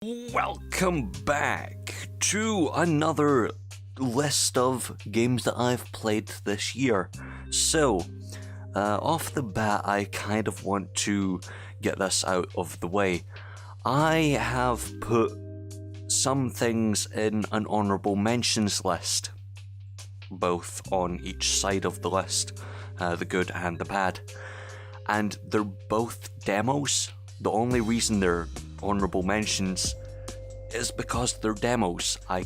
Welcome back to another list of games that I've played this year. So, off the bat, I kind of want to get this out of the way. I have put some things in an honourable mentions list, both on each side of the list, the good and the bad. And they're both demos. The only reason they're honourable mentions is because they're demos. I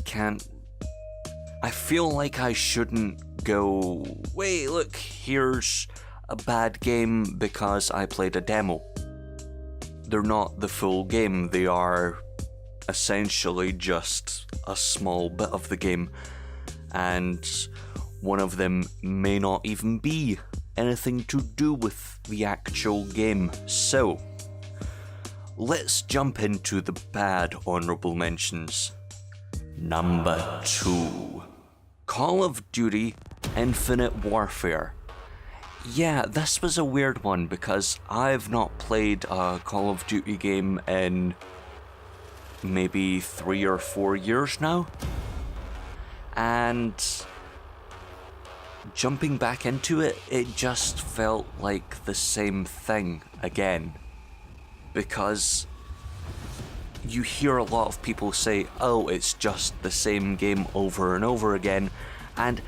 feel like I shouldn't go, wait, look, here's a bad game because I played a demo. They're not the full game, they are essentially just a small bit of the game, and one of them may not even be anything to do with the actual game. So, let's jump into the bad honourable mentions. Number 2. Call of Duty Infinite Warfare. Yeah, this was a weird one because I've not played a Call of Duty game in maybe 3 or 4 years now. And jumping back into it, it just felt like the same thing again. Because you hear a lot of people say, oh, it's just the same game over and over again. And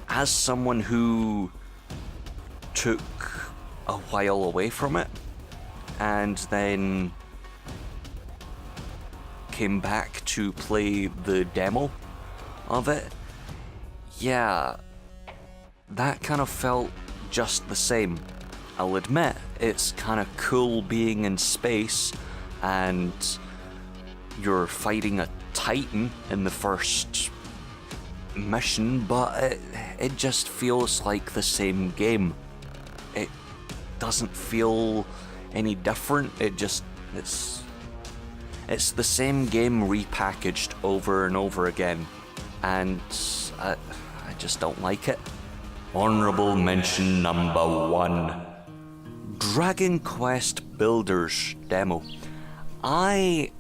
as someone who took a while away from it and then came back to play the demo of it, yeah, that kind of felt just the same. I'll admit, it's kind of cool being in space and you're fighting a Titan in the first mission, but it just feels like the same game. It doesn't feel any different, it's the same game repackaged over and over again, and I just don't like it. Honourable mention number 1. Dragon Quest Builders demo. I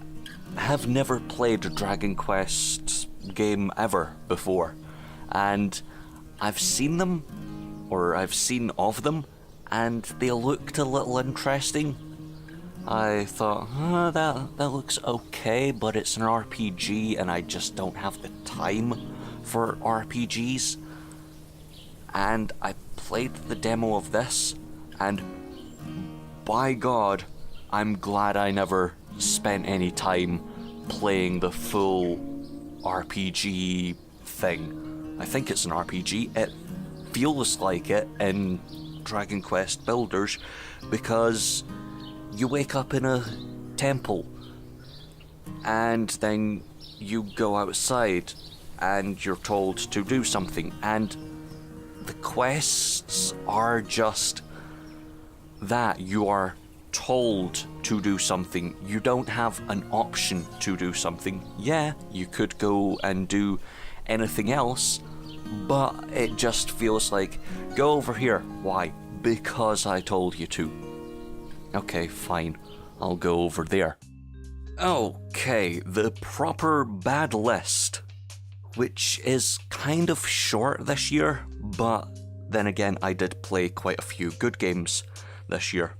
have never played a Dragon Quest game ever before, and I've seen them, or I've seen of them, and they looked a little interesting. I thought, that looks okay, but it's an RPG and I just don't have the time for RPGs. And I played the demo of this, and by God, I'm glad I never spent any time playing the full RPG thing. I think it's an RPG. It feels like it in Dragon Quest Builders because you wake up in a temple and then you go outside and you're told to do something, and the quests are just that. You are told to do something. You don't have an option to do something. Yeah, you could go and do anything else, but it just feels like, go over here. Why? Because I told you to. Okay, fine. I'll go over there. Okay, the proper bad list, which is kind of short this year, but then again, I did play quite a few good games this year.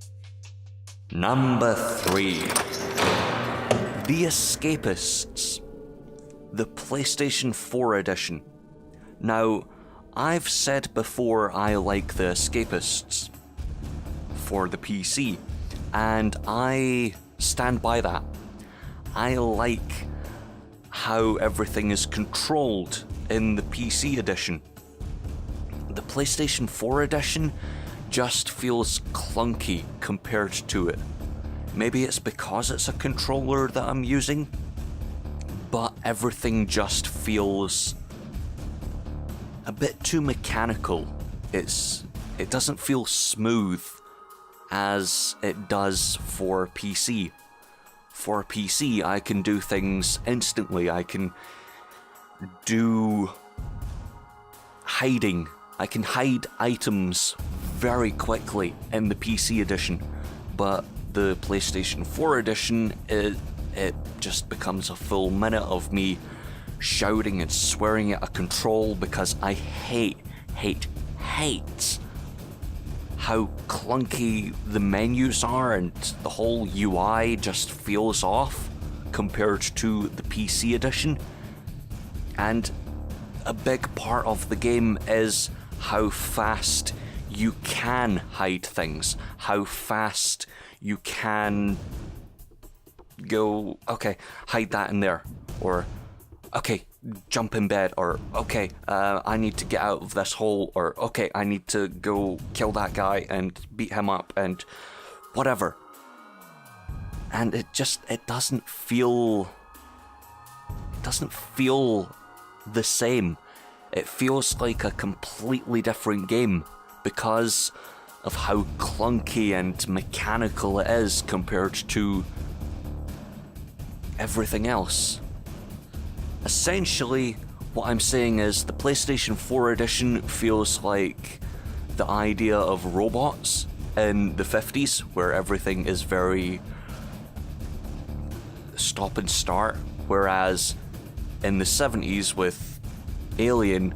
Number 3. The Escapists, the PlayStation 4 edition. Now, I've said before I like the Escapists for the PC, and I stand by that. I like how everything is controlled in the PC edition. The PlayStation 4 edition just feels clunky compared to it. Maybe it's because it's a controller that I'm using, but everything just feels a bit too mechanical. It doesn't feel smooth as it does for PC. For PC, I can do things instantly. I can do hiding. I can hide items very quickly in the PC edition, but the PlayStation 4 edition, it just becomes a full minute of me shouting and swearing at a control because I hate how clunky the menus are, and the whole UI just feels off compared to the PC edition. And a big part of the game is how fast you can hide things, how fast you can go, okay, hide that in there, or okay, jump in bed, or okay, I need to get out of this hole, or okay, I need to go kill that guy and beat him up, and whatever. And it doesn't feel the same. It feels like a completely different game because of how clunky and mechanical it is compared to everything else. Essentially, what I'm saying is the PlayStation 4 edition feels like the idea of robots in the 50s, where everything is very stop and start, whereas in the 70s with Alien,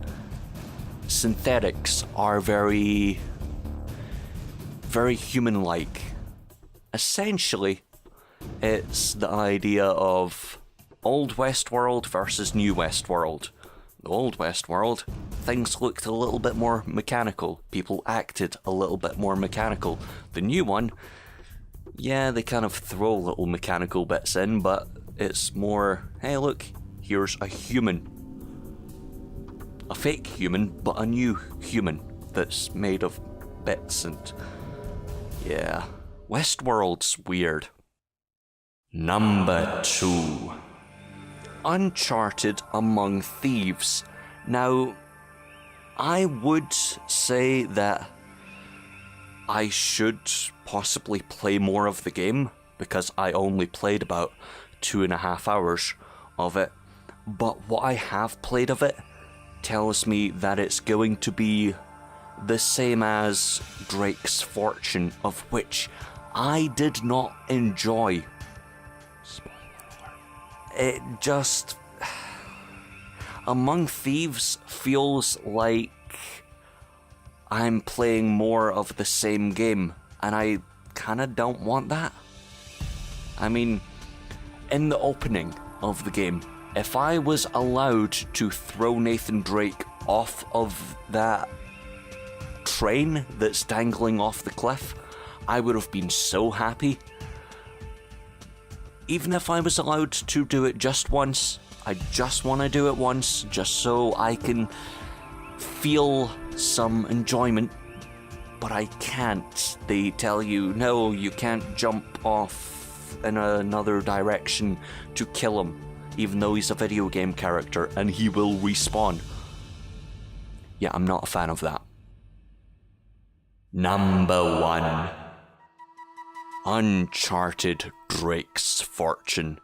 synthetics are very human-like. Essentially, it's the idea of Old Westworld versus New Westworld. The Old Westworld, things looked a little bit more mechanical. People acted a little bit more mechanical. The new one, yeah, they kind of throw little mechanical bits in, but it's more, hey look, here's a human. A fake human, but a new human that's made of bits, and yeah. Westworld's weird. Number 2. Uncharted Among Thieves. Now, I would say that I should possibly play more of the game, because I only played about 2.5 hours of it, but what I have played of it tells me that it's going to be the same as Drake's Fortune, of which I did not enjoy. It just... Among Thieves feels like I'm playing more of the same game, and I kinda don't want that. I mean, in the opening of the game, if I was allowed to throw Nathan Drake off of that train that's dangling off the cliff, I would have been so happy. Even if I was allowed to do it just once, I just want to do it once, just so I can feel some enjoyment, but I can't. They tell you, no, you can't jump off in another direction to kill him, even though he's a video game character and he will respawn. Yeah, I'm not a fan of that. Number 1. Uncharted Drake's Fortune.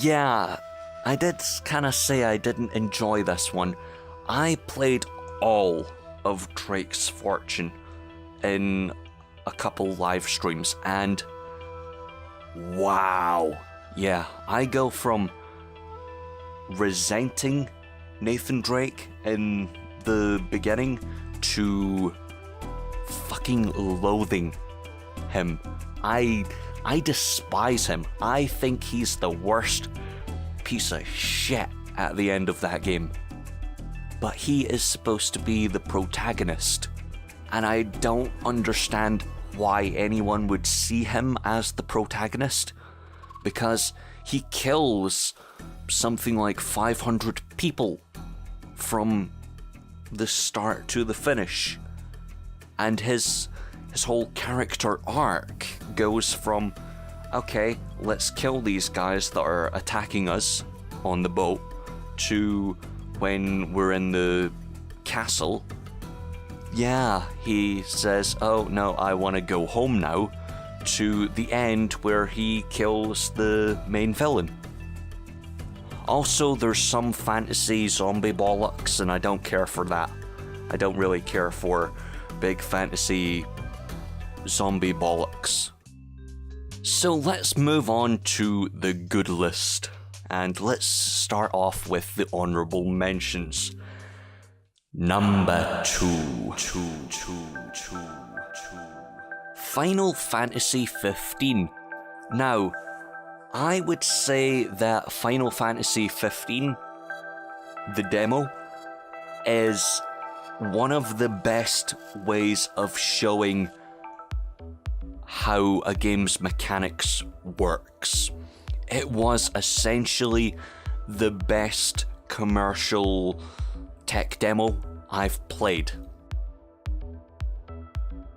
Yeah, I did kind of say I didn't enjoy this one. I played all of Drake's Fortune in a couple live streams, and wow. Yeah, I go from resenting Nathan Drake in the beginning to fucking loathing him. I despise him. I think he's the worst piece of shit at the end of that game. But he is supposed to be the protagonist, and I don't understand why anyone would see him as the protagonist, because he kills something like 500 people from the start to the finish, and his whole character arc goes from, okay, let's kill these guys that are attacking us on the boat, to when we're in the castle, yeah, he says, oh no, I want to go home now, to the end where he kills the main villain. Also, there's some fantasy zombie bollocks, and I don't care for that. I don't really care for big fantasy zombie bollocks. So let's move on to the good list. And let's start off with the honorable mentions. Number 2. Final Fantasy 15. Now, I would say that Final Fantasy 15, the demo, is one of the best ways of showing how a game's mechanics works. It was essentially the best commercial tech demo I've played.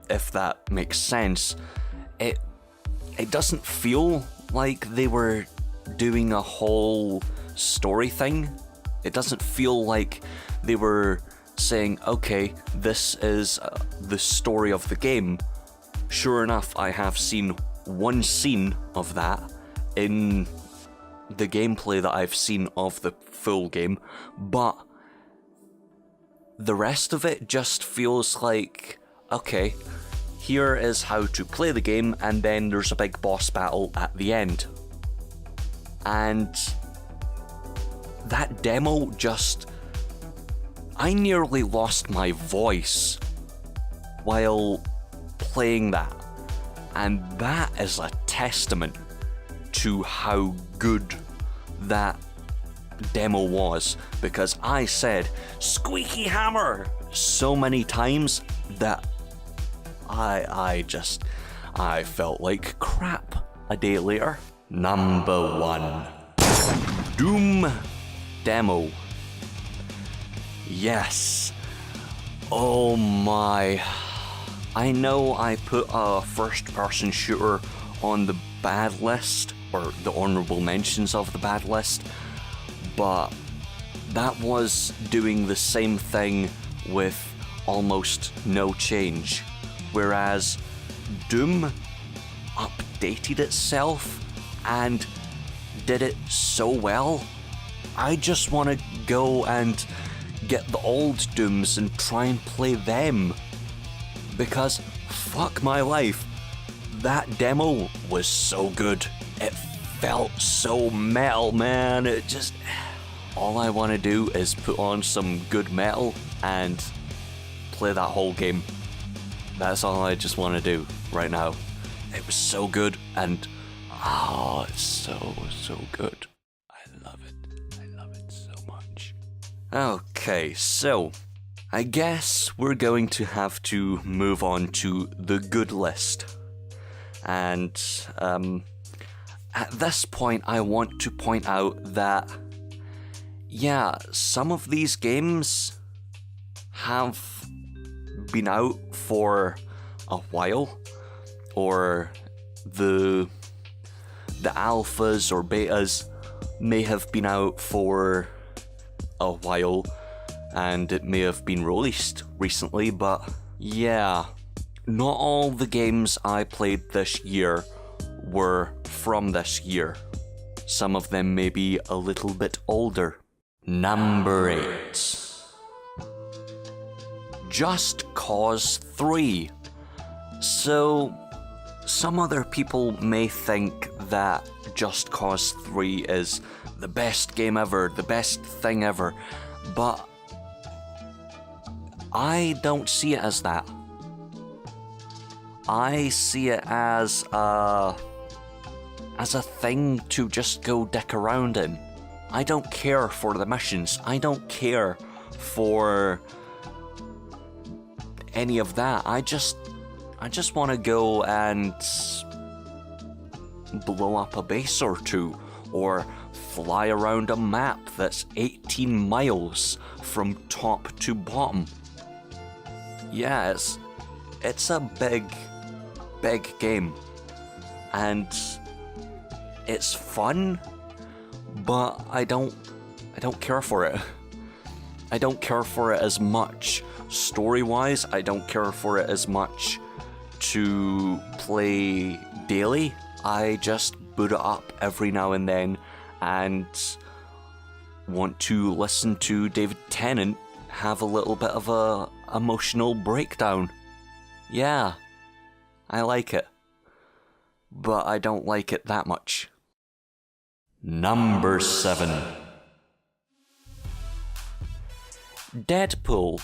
If that makes sense. It doesn't feel like they were doing a whole story thing. It doesn't feel like they were saying, okay, this is the story of the game. Sure enough, I have seen one scene of that in the gameplay that I've seen of the full game, but the rest of it just feels like, okay, here is how to play the game, and then there's a big boss battle at the end. And that demo just... I nearly lost my voice while playing that. And that is a testament to how good that demo was, because I said "squeaky hammer" so many times that I felt like crap a day later. Number 1. Doom demo. Yes. Oh my. I know I put a first-person shooter on the bad list, or the honorable mentions of the bad list, but that was doing the same thing with almost no change. Whereas Doom updated itself and did it so well. I just want to go and get the old Dooms and try and play them. Because, fuck my life, that demo was so good. It felt so metal, man. It just... all I want to do is put on some good metal and play that whole game. That's all I just want to do right now. It was so good, and it's so good. I love it so much. Okay, so I guess we're going to have to move on to the good list. And at this point, I want to point out that, yeah, some of these games have been out for a while, or the alphas or betas may have been out for a while, and it may have been released recently, but yeah, not all the games I played this year were from this year. Some of them may be a little bit older. Number 8. Just Cause 3. So, some other people may think that Just Cause 3 is the best game ever, the best thing ever, but I don't see it as that. I see it as a thing to just go dick around in. I don't care for the missions. I don't care for any of that. I just want to go and blow up a base or two, or fly around a map that's 18 miles from top to bottom. Yeah, it's a big game, and it's fun, but I don't care for it. I don't care for it as much story-wise. I don't care for it as much to play daily. I just boot it up every now and then and want to listen to David Tennant have a little bit of a emotional breakdown. Yeah, I like it. but I don't like it that much. Number 7. Deadpool.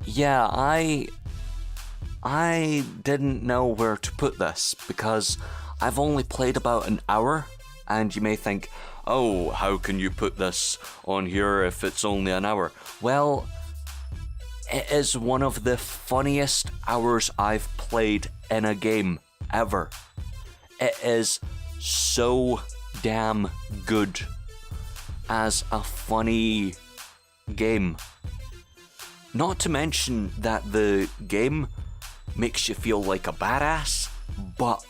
Yeah, I didn't know where to put this because I've only played about an hour, and you may think, oh, how can you put this on here if it's only an hour? Well, it is one of the funniest hours I've played in a game ever. It is so damn good as a funny game. Not to mention that the game makes you feel like a badass, but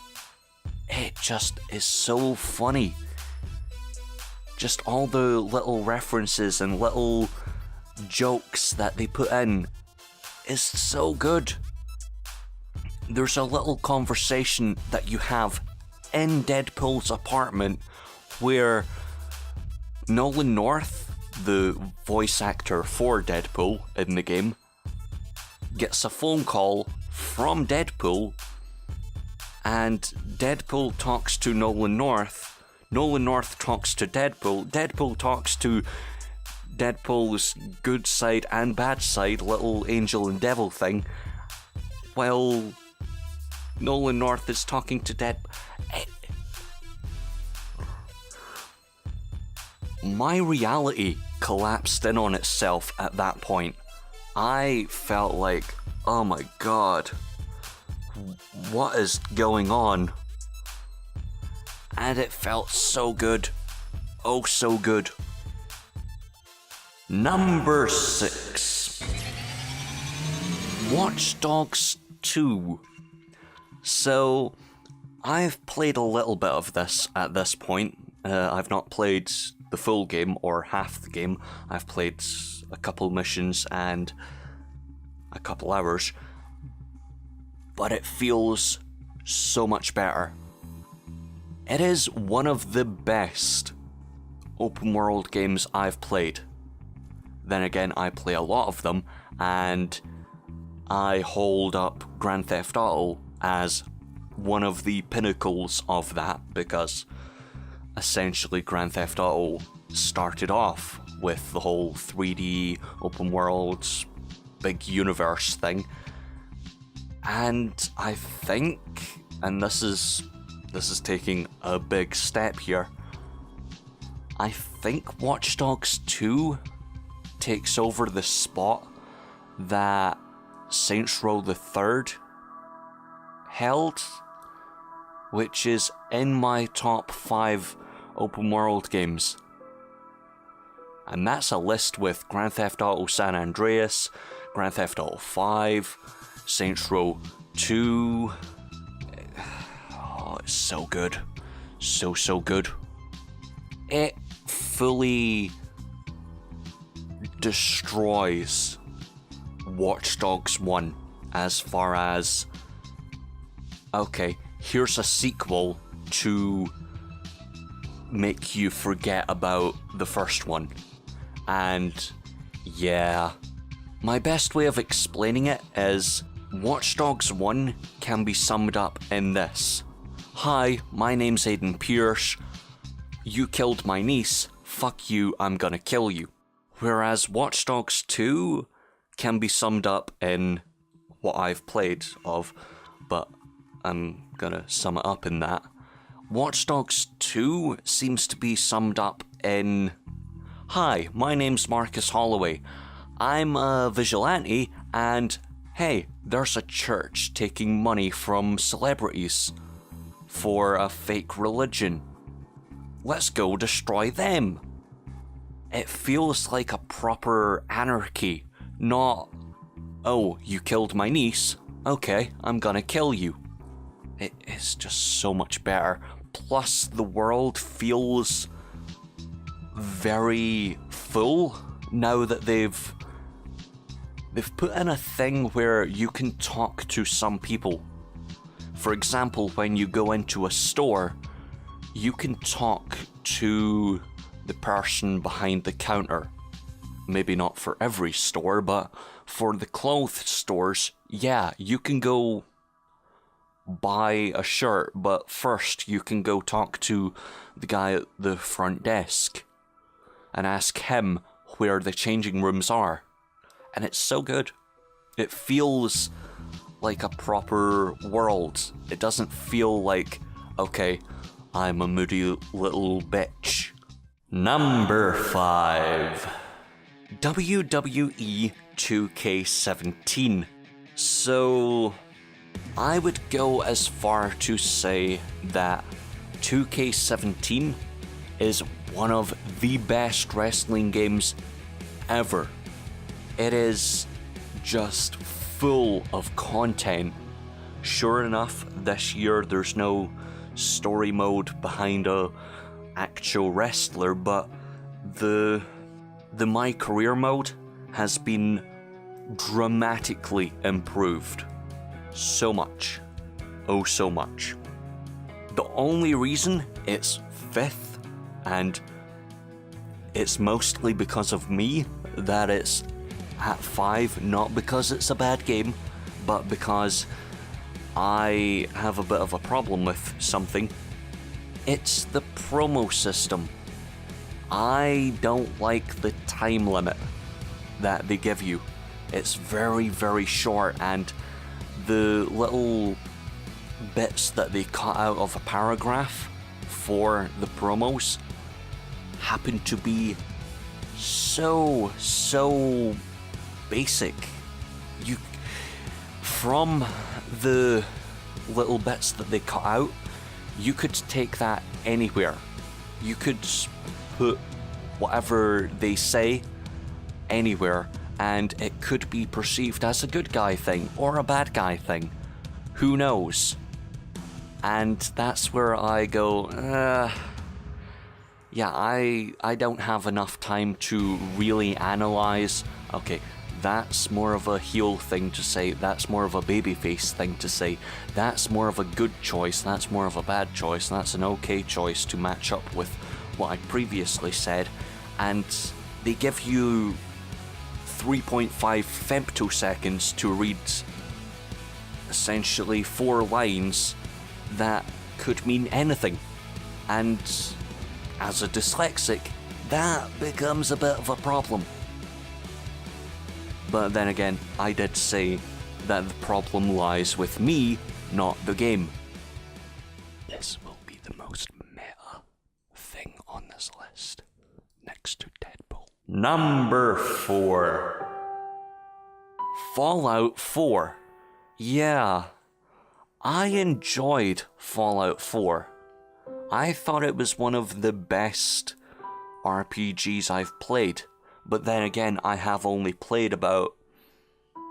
it just is so funny. Just all the little references and little jokes that they put in is so good. There's a little conversation that you have in Deadpool's apartment where Nolan North, the voice actor for Deadpool in the game, gets a phone call from Deadpool, and Deadpool talks to Nolan North. Nolan North talks to Deadpool. Deadpool talks to Deadpool's good side and bad side, little angel and devil thing, while Nolan North is talking to Deadpool. My reality collapsed in on itself at that point. I felt like, oh my god, what is going on? And it felt so good. Oh, so good. Number 6. Watch Dogs 2. So, I've played a little bit of this at this point. I've not played the full game or half the game. I've played a couple missions and a couple hours, but it feels so much better. It is one of the best open world games I've played. Then again, I play a lot of them, and I hold up Grand Theft Auto as one of the pinnacles of that, because essentially Grand Theft Auto started off with the whole 3D open world big universe thing. And I think, and this is taking a big step here, I think Watch Dogs 2 takes over the spot that Saints Row the Third held, which is in my top 5 open world games. And that's a list with Grand Theft Auto San Andreas, Grand Theft Auto 5, Saints Row 2. Oh, it's so good. So good. It fully destroys Watch Dogs 1 as far as, okay, here's a sequel to make you forget about the first one. And yeah, my best way of explaining it is Watch Dogs 1 can be summed up in this. Hi, my name's Aiden Pierce. You killed my niece. Fuck you, I'm gonna kill you. Whereas Watch Dogs 2 can be summed up in what I've played of, but I'm gonna sum it up in that. Watch Dogs 2 seems to be summed up in, hi, my name's Marcus Holloway. I'm a vigilante, and hey, there's a church taking money from celebrities for a fake religion. Let's go destroy them. It feels like a proper anarchy, not, oh, you killed my niece, okay, I'm gonna kill you. It is just so much better. Plus, the world feels very full now that they've put in a thing where you can talk to some people. For example, when you go into a store, you can talk to the person behind the counter. Maybe not for every store, but for the clothes stores, yeah, you can go buy a shirt, but first you can go talk to the guy at the front desk and ask him where the changing rooms are. And it's so good. It feels like a proper world. It doesn't feel like, okay, I'm a moody little bitch. Number 5. WWE 2K17. So, I would go as far to say that 2K17 is one of the best wrestling games ever. It is just full of content. Sure enough, this year there's no story mode behind a actual wrestler, but the My Career mode has been dramatically improved. So much. Oh, so much. The only reason it's 5th, and it's mostly because of me that it's at 5, not because it's a bad game, but because I have a bit of a problem with something. It's the promo system. I don't like the time limit that they give you. It's very, very short, and the little bits that they cut out of a paragraph for the promos happen to be so basic. From the little bits that they cut out, you could take that anywhere. You could put whatever they say anywhere, and it could be perceived as a good guy thing or a bad guy thing. Who knows? And that's where I go, yeah, I don't have enough time to really analyze, okay, that's more of a heel thing to say, that's more of a babyface thing to say, that's more of a good choice, that's more of a bad choice, that's an okay choice to match up with what I previously said, and they give you 3.5 femtoseconds to read essentially 4 lines that could mean anything. And as a dyslexic, that becomes a bit of a problem. But then again, I did say that the problem lies with me, not the game. This will be the most meta thing on this list, next to Deadpool. Number 4. Fallout 4. Yeah, I enjoyed Fallout 4. I thought it was one of the best RPGs I've played. But then again, I have only played about,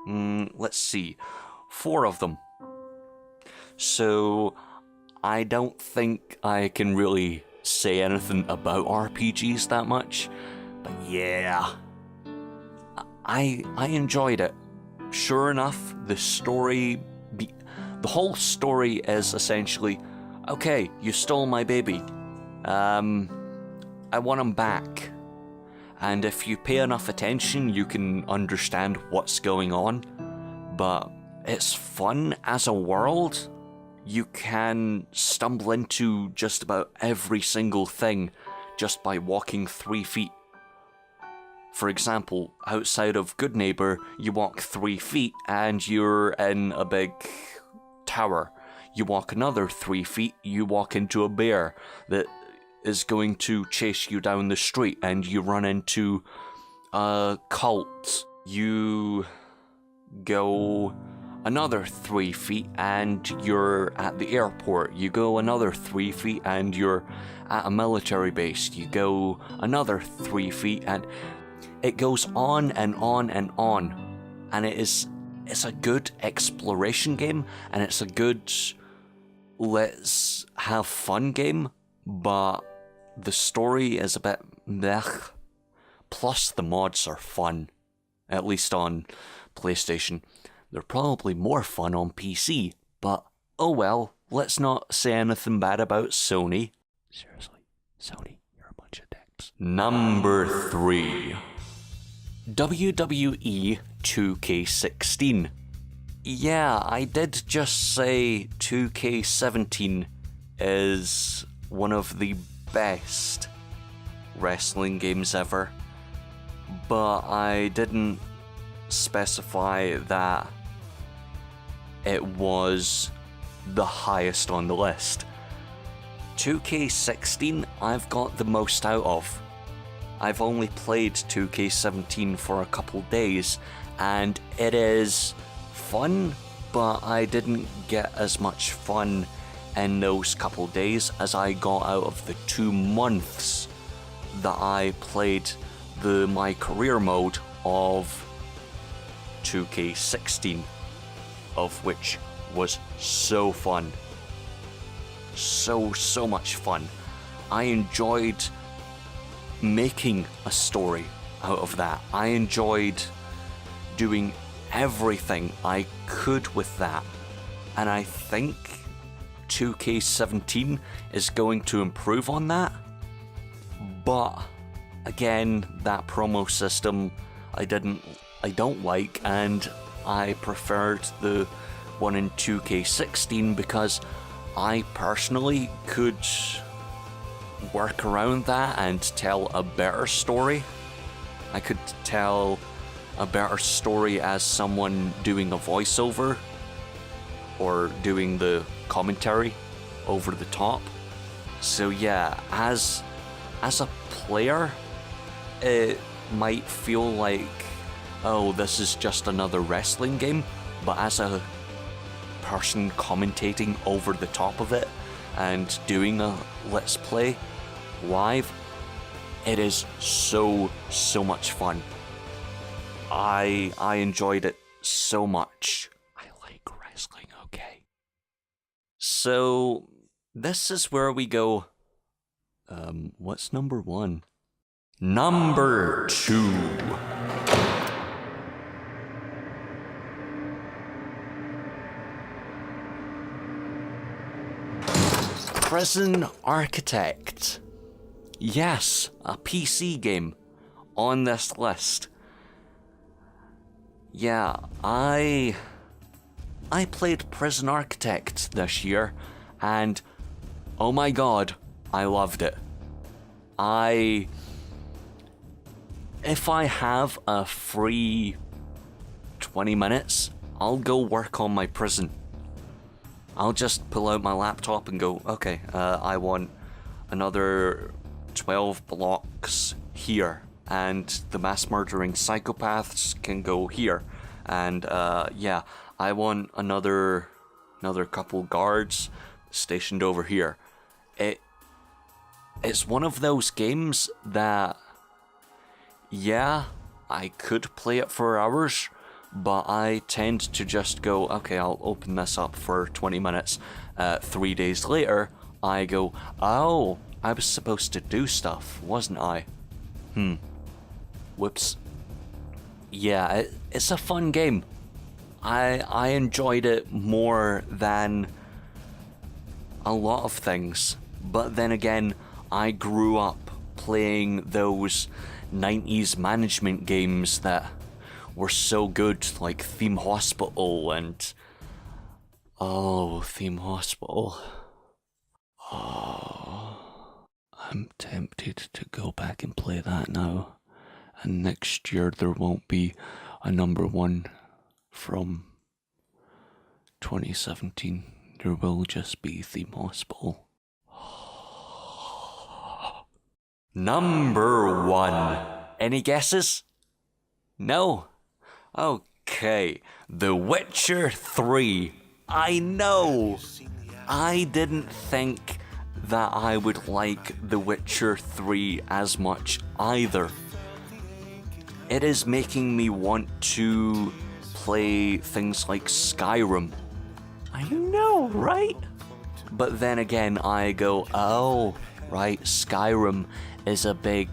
4 of them. So, I don't think I can really say anything about RPGs that much. But yeah, I enjoyed it. Sure enough, the whole story is essentially, okay, you stole my baby. I want him back. And if you pay enough attention, you can understand what's going on. But it's fun as a world. You can stumble into just about every single thing just by walking 3 feet. For example, outside of Goodneighbor, you walk 3 feet and you're in a big tower. You walk another 3 feet, you walk into a bear that is going to chase you down the street, and you run into a cult. You go another 3 feet and you're at the airport. You go another 3 feet and you're at a military base. You go another 3 feet, and it goes on and on and on. And it's a good exploration game, and it's a good let's have fun game, but the story is a bit meh. Plus the mods are fun, at least on PlayStation. They're probably more fun on PC, but oh well, let's not say anything bad about Sony. Seriously, Sony, you're a bunch of dicks. Number 3. WWE 2K16. Yeah, I did just say 2K17 is one of the best wrestling games ever, but I didn't specify that it was the highest on the list. 2K16 I've got the most out of. I've only played 2K17 for a couple days, and it is fun, but I didn't get as much fun in those couple days as I got out of the 2 months that I played my career mode of 2K16, of which was so fun. So much fun. I enjoyed making a story out of that. I enjoyed doing everything I could with that. And I think 2K17 is going to improve on that. But again, that promo system I don't like, and I preferred the one in 2K16 because I personally could work around that and tell a better story. I could tell a better story as someone doing a voiceover or doing the commentary over the top. So yeah, as a player, it might feel like, oh, this is just another wrestling game, but as a person commentating over the top of it and doing a let's play live, it is so much fun. I enjoyed it so much. I like wrestling, okay? So this is where we go. What's number 1? Number 2. Prison Architect. Yes, a PC game on this list. Yeah, I played Prison Architect this year, and oh my god, I loved it. If I have a free 20 minutes, I'll go work on my prison. I'll just pull out my laptop and go, okay, I want another 12 blocks here, and the mass murdering psychopaths can go here, and yeah, I want another couple guards stationed over here. It's one of those games that, yeah, I could play it for hours, but I tend to just go, okay, I'll open this up for 20 minutes. 3 days later, I go, oh, I was supposed to do stuff, wasn't I? Whoops. Yeah, it's a fun game. I enjoyed it more than a lot of things. But then again, I grew up playing those 90s management games that were so good, like Theme Hospital and... Oh, Theme Hospital. Oh, I'm tempted to go back and play that now. And next year there won't be a number 1 from 2017. There will just be Theme Hospital. Number 1. Any guesses? No? Okay. The Witcher 3. I know! I didn't think that I would like The Witcher 3 as much either. It is making me want to play things like Skyrim. I know, right? But then again, I go, oh, right, Skyrim is a big,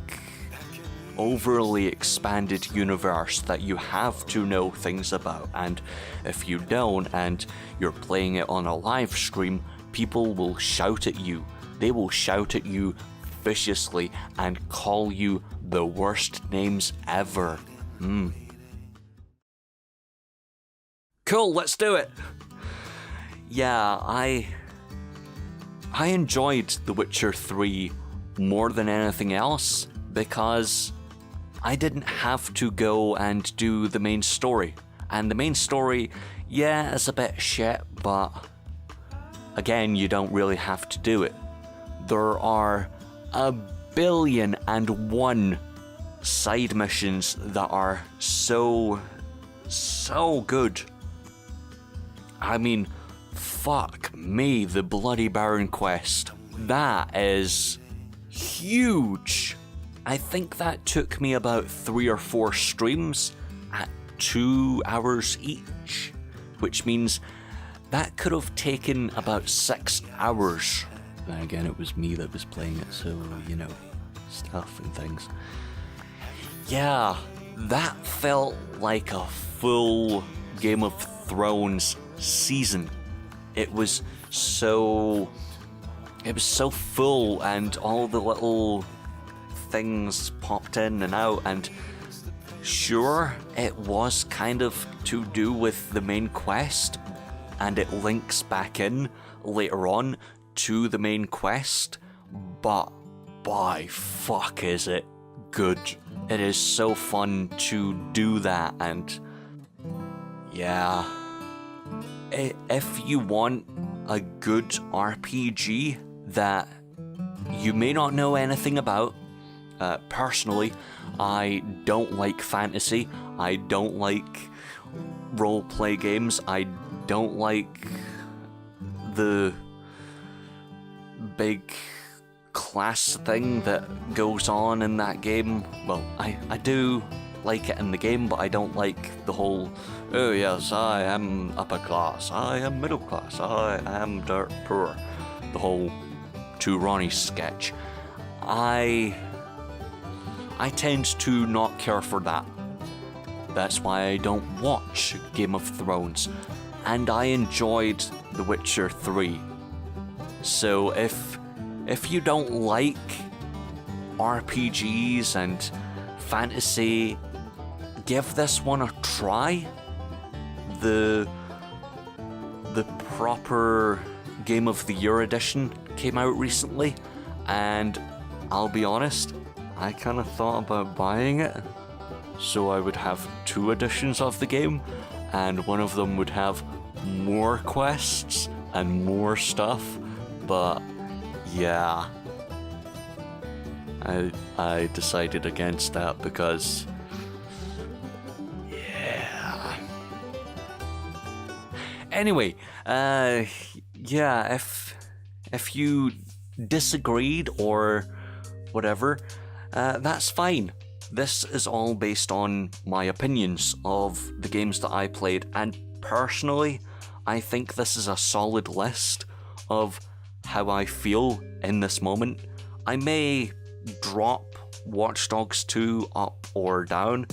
overly expanded universe that you have to know things about, and if you don't, and you're playing it on a live stream, people will shout at you. They will shout at you viciously and call you the worst names ever. Cool, let's do it. Yeah, I enjoyed The Witcher 3 more than anything else because I didn't have to go and do the main story. And the main story, yeah, is a bit shit, but again, you don't really have to do it. There are 1,000,000,001 side missions that are so good. I mean, fuck me, the Bloody Baron quest. That is huge. I think that took me about 3 or 4 streams at 2 hours each, which means that could have taken about 6 hours. Then again, it was me that was playing it, so, you know, stuff and things. Yeah, that felt like a full Game of Thrones season. It was so full, and all the little things popped in and out, and sure, it was kind of to do with the main quest, and it links back in later on to the main quest, but by fuck is it good. It is so fun to do that, and yeah, if you want a good RPG that you may not know anything about, personally, I don't like fantasy, I don't like role-play games, I don't like the big class thing that goes on in that game. Well, I do like it in the game, but I don't like the whole, oh yes, I am upper class, I am middle class, I am dirt poor, the whole Two Ronnie sketch. I tend to not care for that. That's why I don't watch Game of Thrones, and I enjoyed The Witcher 3. So if you don't like RPGs and fantasy, give this one a try. The proper Game of the Year edition came out recently, and I'll be honest, I kind of thought about buying it, so I would have 2 editions of the game, and one of them would have more quests and more stuff, but yeah, I decided against that because, yeah. Anyway, yeah, if you disagreed or whatever, that's fine. This is all based on my opinions of the games that I played, and personally, I think this is a solid list of how I feel in this moment. I may drop Watch Dogs 2 up or down.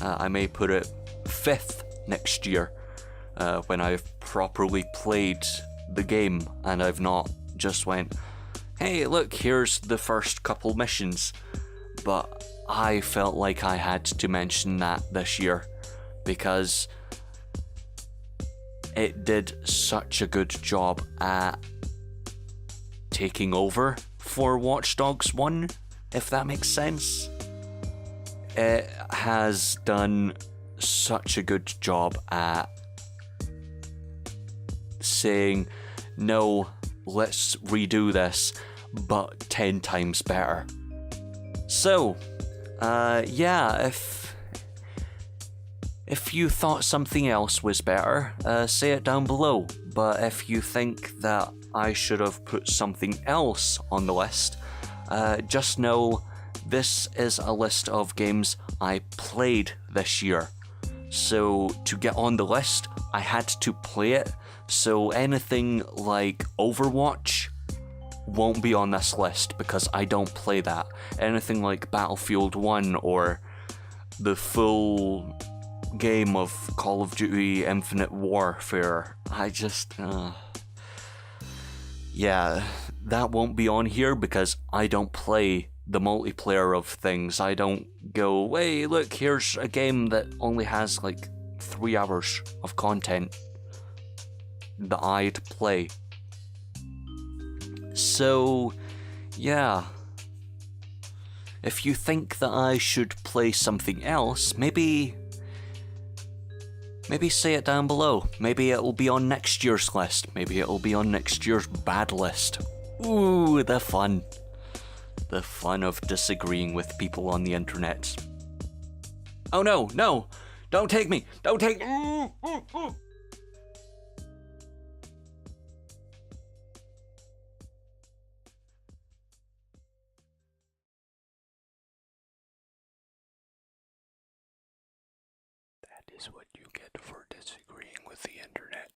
I may put it 5th next year when I've properly played the game and I've not just went, hey, look, here's the first couple missions. But I felt like I had to mention that this year because it did such a good job at taking over for Watch Dogs 1, if that makes sense. It has done such a good job at saying, no, let's redo this, but 10 times better. So, yeah, if you thought something else was better, say it down below. But if you think that I should have put something else on the list, just know this is a list of games I played this year. So to get on the list, I had to play it. So anything like Overwatch won't be on this list because I don't play that. Anything like Battlefield 1 or the full game of Call of Duty Infinite Warfare, I just, yeah, that won't be on here because I don't play the multiplayer of things. I don't go, hey, look, here's a game that only has like 3 hours of content that I'd play. So, yeah. If you think that I should play something else, maybe say it down below. Maybe it'll be on next year's list. Maybe it'll be on next year's bad list. Ooh, the fun. The fun of disagreeing with people on the internet. Oh no, no! Don't take me! Don't take me! That is what you get for disagreeing with the internet.